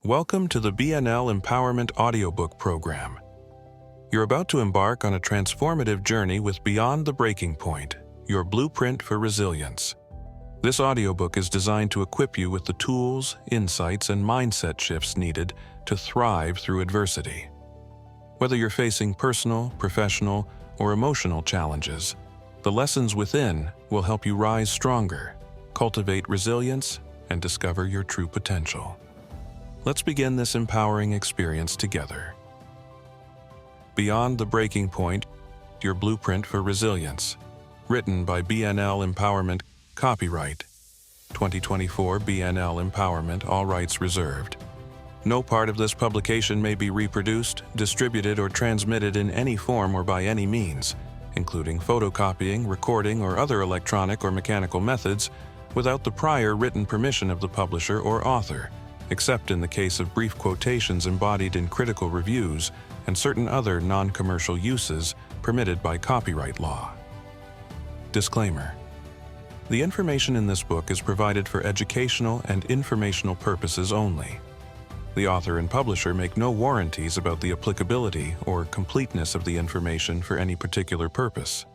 Welcome to the BnL Empowerment Audiobook program. You're about to embark on a transformative journey with Beyond the Breaking Point, your blueprint for resilience. This audiobook is designed to equip you with the tools, insights, and mindset shifts needed to thrive through adversity. Whether you're facing personal, professional, or emotional challenges, the lessons within will help you rise stronger, cultivate resilience, and discover your true potential. Let's begin this empowering experience together. Beyond the Breaking Point, your blueprint for resilience. Written by BnL Empowerment. Copyright 2024 BnL Empowerment, all rights reserved. No part of this publication may be reproduced, distributed, or transmitted in any form or by any means, including photocopying, recording, or other electronic or mechanical methods, without the prior written permission of the publisher or author, except in the case of brief quotations embodied in critical reviews and certain other non-commercial uses permitted by copyright law. Disclaimer: the information in this book is provided for educational and informational purposes only. The author and publisher make no warranties about the applicability or completeness of the information for any particular purpose.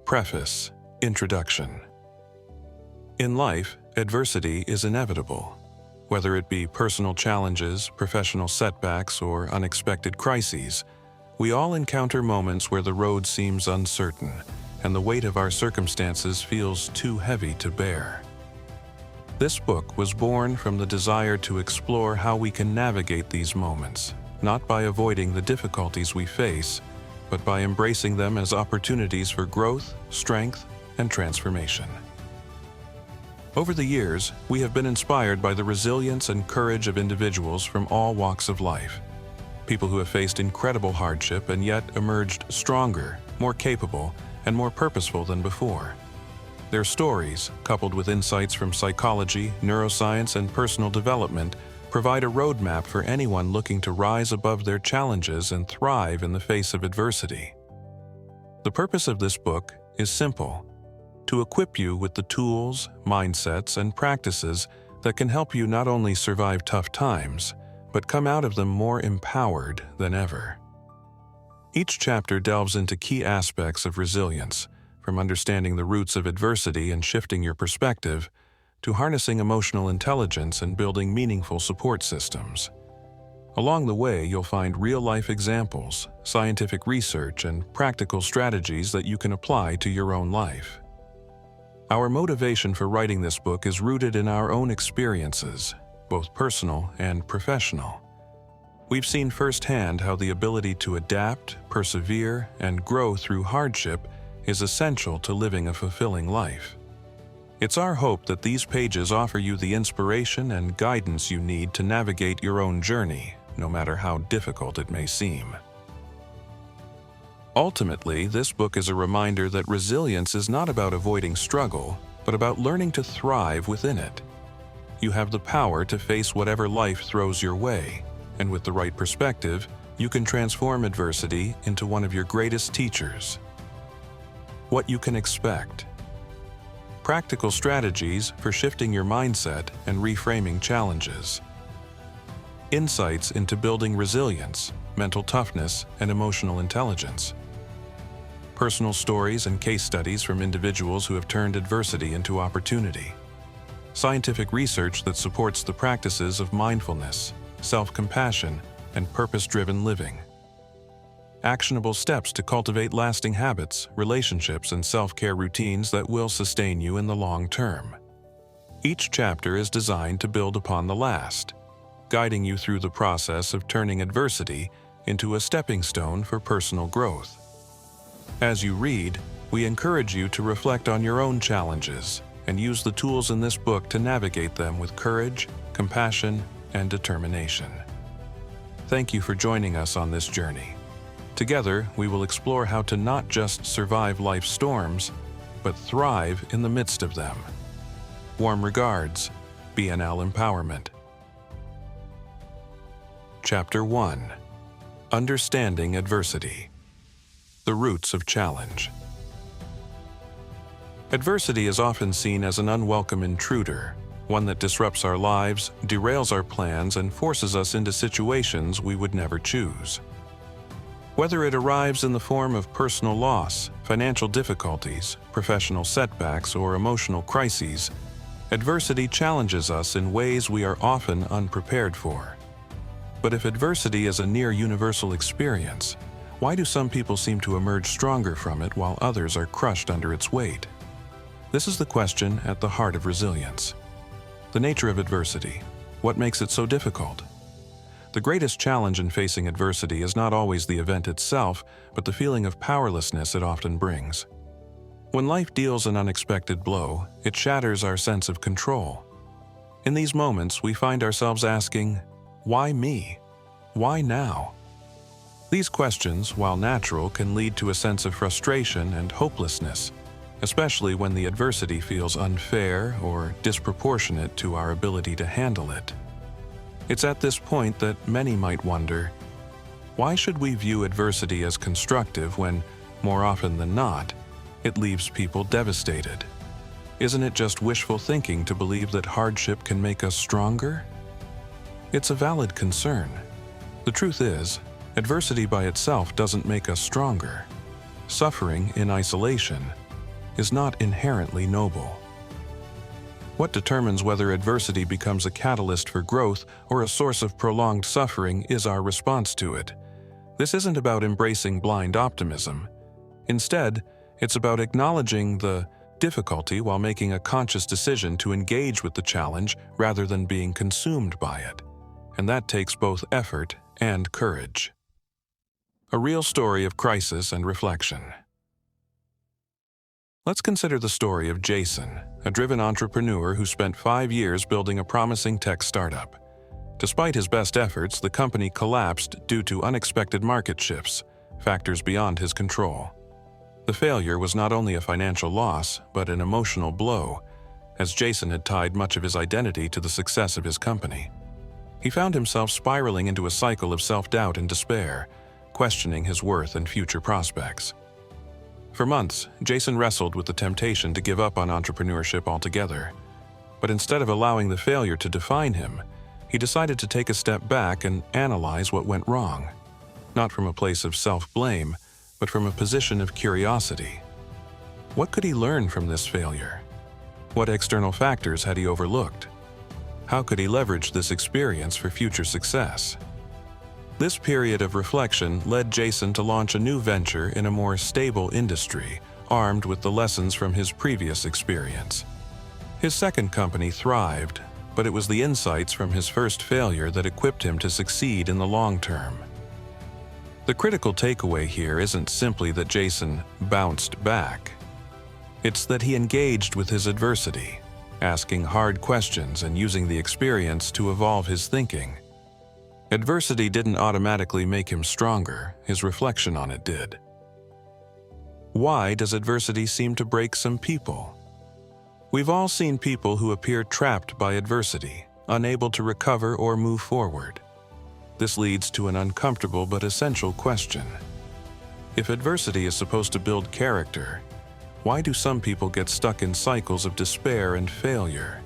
Preface. Introduction. In life, adversity is inevitable. Whether it be personal challenges, professional setbacks, or unexpected crises, we all encounter moments where the road seems uncertain and the weight of our circumstances feels too heavy to bear. This book was born from the desire to explore how we can navigate these moments, not by avoiding the difficulties we face, but by embracing them as opportunities for growth, strength, and transformation. Over the years, we have been inspired by the resilience and courage of individuals from all walks of life. People who have faced incredible hardship and yet emerged stronger, more capable, and more purposeful than before. Their stories, coupled with insights from psychology, neuroscience, and personal development, provide a roadmap for anyone looking to rise above their challenges and thrive in the face of adversity. The purpose of this book is simple: to equip you with the tools, mindsets, and practices that can help you not only survive tough times, but come out of them more empowered than ever. Each chapter delves into key aspects of resilience, from understanding the roots of adversity and shifting your perspective, to harnessing emotional intelligence and building meaningful support systems. Along the way, you'll find real-life examples, scientific research, and practical strategies that you can apply to your own life. Our motivation for writing this book is rooted in our own experiences, both personal and professional. We've seen firsthand how the ability to adapt, persevere, and grow through hardship is essential to living a fulfilling life. It's our hope that these pages offer you the inspiration and guidance you need to navigate your own journey, no matter how difficult it may seem. Ultimately, this book is a reminder that resilience is not about avoiding struggle, but about learning to thrive within it. You have the power to face whatever life throws your way, and with the right perspective, you can transform adversity into one of your greatest teachers. What you can expect. Practical strategies for shifting your mindset and reframing challenges. Insights into building resilience, mental toughness, and emotional intelligence. Personal stories and case studies from individuals who have turned adversity into opportunity. Scientific research that supports the practices of mindfulness, self-compassion, and purpose-driven living. Actionable steps to cultivate lasting habits, relationships, and self-care routines that will sustain you in the long term. Each chapter is designed to build upon the last, guiding you through the process of turning adversity into a stepping stone for personal growth. As you read, we encourage you to reflect on your own challenges and use the tools in this book to navigate them with courage, compassion, and determination. Thank you for joining us on this journey. Together, we will explore how to not just survive life's storms, but thrive in the midst of them. Warm regards, BnL Empowerment. Chapter 1. Understanding Adversity. The Roots of Challenge. Adversity is often seen as an unwelcome intruder, one that disrupts our lives, derails our plans, and forces us into situations we would never choose. Whether it arrives in the form of personal loss, financial difficulties, professional setbacks, or emotional crises, adversity challenges us in ways we are often unprepared for. But if adversity is a near universal experience, why do some people seem to emerge stronger from it while others are crushed under its weight? This is the question at the heart of resilience. The nature of adversity. What makes it so difficult? The greatest challenge in facing adversity is not always the event itself, but the feeling of powerlessness it often brings. When life deals an unexpected blow, it shatters our sense of control. In these moments, we find ourselves asking, why me? Why now? These questions, while natural, can lead to a sense of frustration and hopelessness, especially when the adversity feels unfair or disproportionate to our ability to handle it. It's at this point that many might wonder, why should we view adversity as constructive when, more often than not, it leaves people devastated? Isn't it just wishful thinking to believe that hardship can make us stronger? It's a valid concern. The truth is, adversity by itself doesn't make us stronger. Suffering in isolation is not inherently noble. What determines whether adversity becomes a catalyst for growth or a source of prolonged suffering is our response to it. This isn't about embracing blind optimism. Instead, it's about acknowledging the difficulty while making a conscious decision to engage with the challenge rather than being consumed by it. And that takes both effort and courage. A real story of crisis and reflection. Let's consider the story of Jason, a driven entrepreneur who spent 5 years building a promising tech startup. Despite his best efforts, the company collapsed due to unexpected market shifts, factors beyond his control. The failure was not only a financial loss, but an emotional blow, as Jason had tied much of his identity to the success of his company. He found himself spiraling into a cycle of self-doubt and despair, questioning his worth and future prospects. For months, Jason wrestled with the temptation to give up on entrepreneurship altogether. But instead of allowing the failure to define him, he decided to take a step back and analyze what went wrong, not from a place of self-blame, but from a position of curiosity. What could he learn from this failure? What external factors had he overlooked? How could he leverage this experience for future success? This period of reflection led Jason to launch a new venture in a more stable industry, armed with the lessons from his previous experience. His second company thrived, but it was the insights from his first failure that equipped him to succeed in the long term. The critical takeaway here isn't simply that Jason bounced back. It's that he engaged with his adversity, asking hard questions and using the experience to evolve his thinking. Adversity didn't automatically make him stronger, his reflection on it did. Why does adversity seem to break some people? We've all seen people who appear trapped by adversity, unable to recover or move forward. This leads to an uncomfortable but essential question. If adversity is supposed to build character, why do some people get stuck in cycles of despair and failure?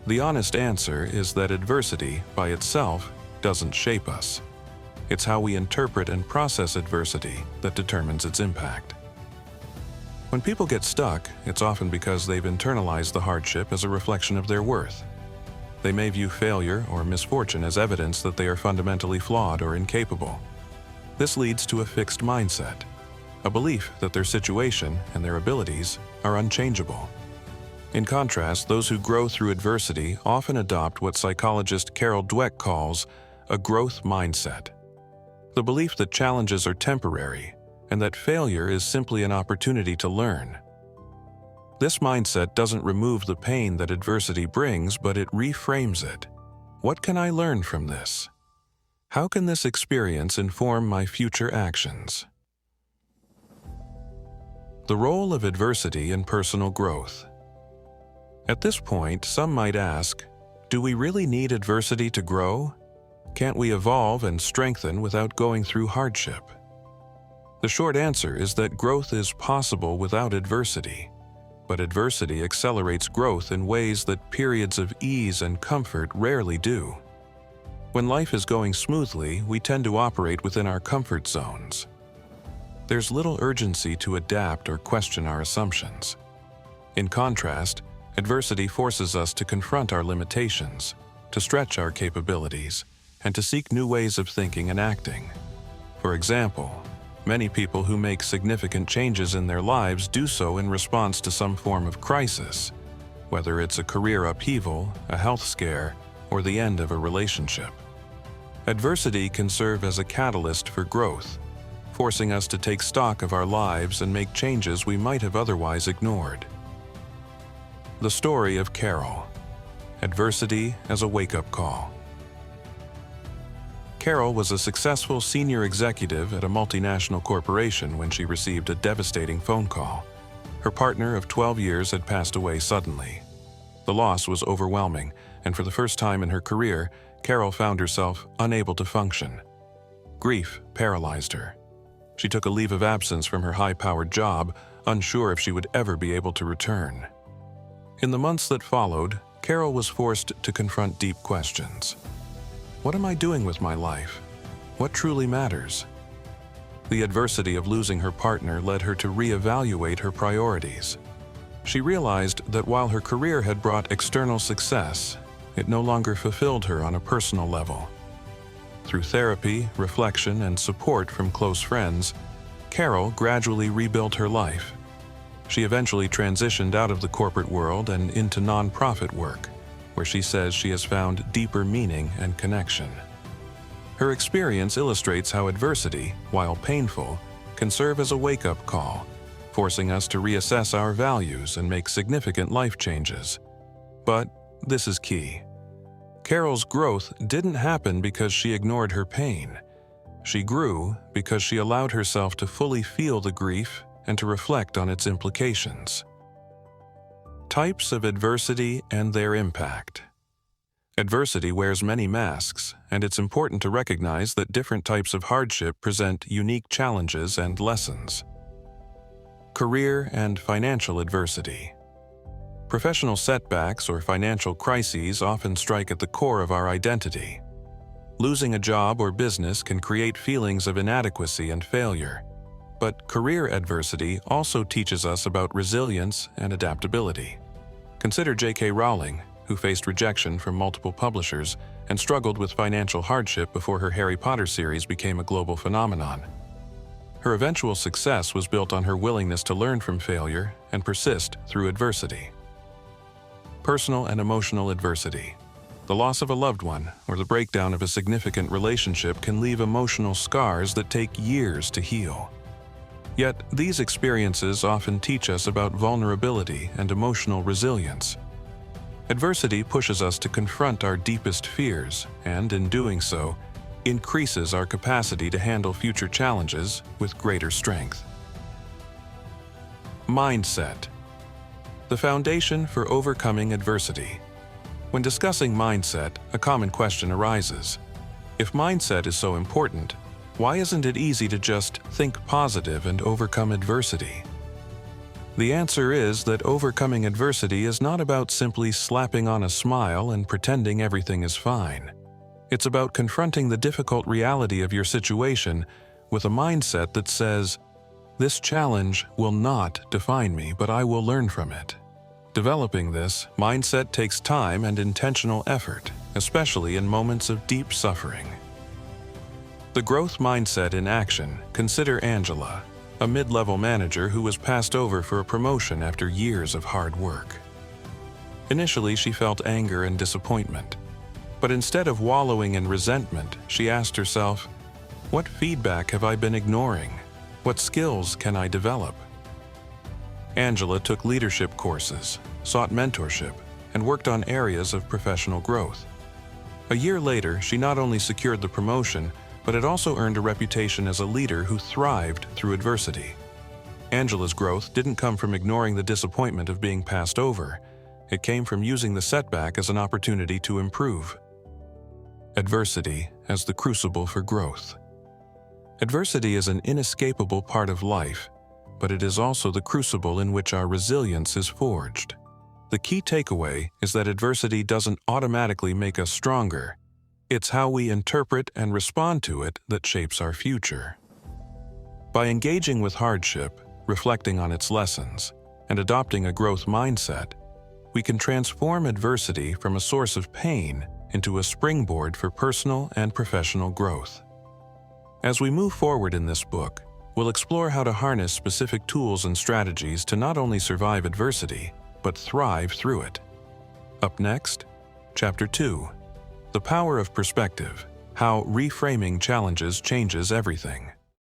The honest answer is that adversity, by itself, doesn't shape us. It's how we interpret and process adversity that determines its impact. When people get stuck, it's often because they've internalized the hardship as a reflection of their worth. They may view failure or misfortune as evidence that they are fundamentally flawed or incapable. This leads to a fixed mindset, a belief that their situation and their abilities are unchangeable. In contrast, those who grow through adversity often adopt what psychologist Carol Dweck calls a growth mindset, the belief that challenges are temporary and that failure is simply an opportunity to learn. This mindset doesn't remove the pain that adversity brings, but it reframes it. What can I learn from this? How can this experience inform my future actions? The role of adversity in personal growth. At this point, some might ask, do we really need adversity to grow? Can't we evolve and strengthen without going through hardship? The short answer is that growth is possible without adversity. but adversity accelerates growth in ways that periods of ease and comfort rarely do. When life is going smoothly, we tend to operate within our comfort zones. There's little urgency to adapt or question our assumptions. In contrast, adversity forces us to confront our limitations, to stretch our capabilities, and to seek new ways of thinking and acting. For example, many people who make significant changes in their lives do so in response to some form of crisis, whether it's a career upheaval, a health scare, or the end of a relationship. Adversity can serve as a catalyst for growth, forcing us to take stock of our lives and make changes we might have otherwise ignored. The story of Carol. Adversity as a wake-up call. Carol was a successful senior executive at a multinational corporation when she received a devastating phone call. Her partner of 12 years had passed away suddenly. The loss was overwhelming, and for the first time in her career, Carol found herself unable to function. Grief paralyzed her. She took a leave of absence from her high-powered job, unsure if she would ever be able to return. In the months that followed, Carol was forced to confront deep questions. What am I doing with my life? What truly matters? The adversity of losing her partner led her to reevaluate her priorities. She realized that while her career had brought external success, it no longer fulfilled her on a personal level. Through therapy, reflection, and support from close friends, Carol gradually rebuilt her life. She eventually transitioned out of the corporate world and into nonprofit work, where she says she has found deeper meaning and connection. Her experience illustrates how adversity, while painful, can serve as a wake-up call, forcing us to reassess our values and make significant life changes. But this is key. Carol's growth didn't happen because she ignored her pain. She grew because she allowed herself to fully feel the grief and to reflect on its implications. Types of adversity and their impact. Adversity wears many masks, and it's important to recognize that different types of hardship present unique challenges and lessons. Career and financial adversity. Professional setbacks or financial crises often strike at the core of our identity. Losing a job or business can create feelings of inadequacy and failure. But career adversity also teaches us about resilience and adaptability. Consider J.K. Rowling, who faced rejection from multiple publishers and struggled with financial hardship before her Harry Potter series became a global phenomenon. Her eventual success was built on her willingness to learn from failure and persist through adversity. Personal and emotional adversity. The loss of a loved one or the breakdown of a significant relationship can leave emotional scars that take years to heal. Yet, these experiences often teach us about vulnerability and emotional resilience. Adversity pushes us to confront our deepest fears and, in doing so, increases our capacity to handle future challenges with greater strength. Mindset. The foundation for overcoming adversity. When discussing mindset, a common question arises. If mindset is so important, why isn't it easy to just think positive and overcome adversity? The answer is that overcoming adversity is not about simply slapping on a smile and pretending everything is fine. It's about confronting the difficult reality of your situation with a mindset that says, "This challenge will not define me, but I will learn from it." Developing this mindset takes time and intentional effort, especially in moments of deep suffering. The growth mindset in action. Consider Angela, a mid-level manager who was passed over for a promotion after years of hard work. Initially, she felt anger and disappointment. But instead of wallowing in resentment, she asked herself, "What feedback have I been ignoring? What skills can I develop?" Angela took leadership courses, sought mentorship, and worked on areas of professional growth. A year later, she not only secured the promotion, but had also earned a reputation as a leader who thrived through adversity. Angela's growth didn't come from ignoring the disappointment of being passed over. It came from using the setback as an opportunity to improve. Adversity as the crucible for growth. Adversity is an inescapable part of life, but it is also the crucible in which our resilience is forged. The key takeaway is that adversity doesn't automatically make us stronger. It's how we interpret and respond to it that shapes our future. By engaging with hardship, reflecting on its lessons, and adopting a growth mindset, we can transform adversity from a source of pain into a springboard for personal and professional growth. As we move forward in this book, we'll explore how to harness specific tools and strategies to not only survive adversity, but thrive through it. Up next, Chapter 2, The Power of Perspective, How Reframing Challenges Changes Everything.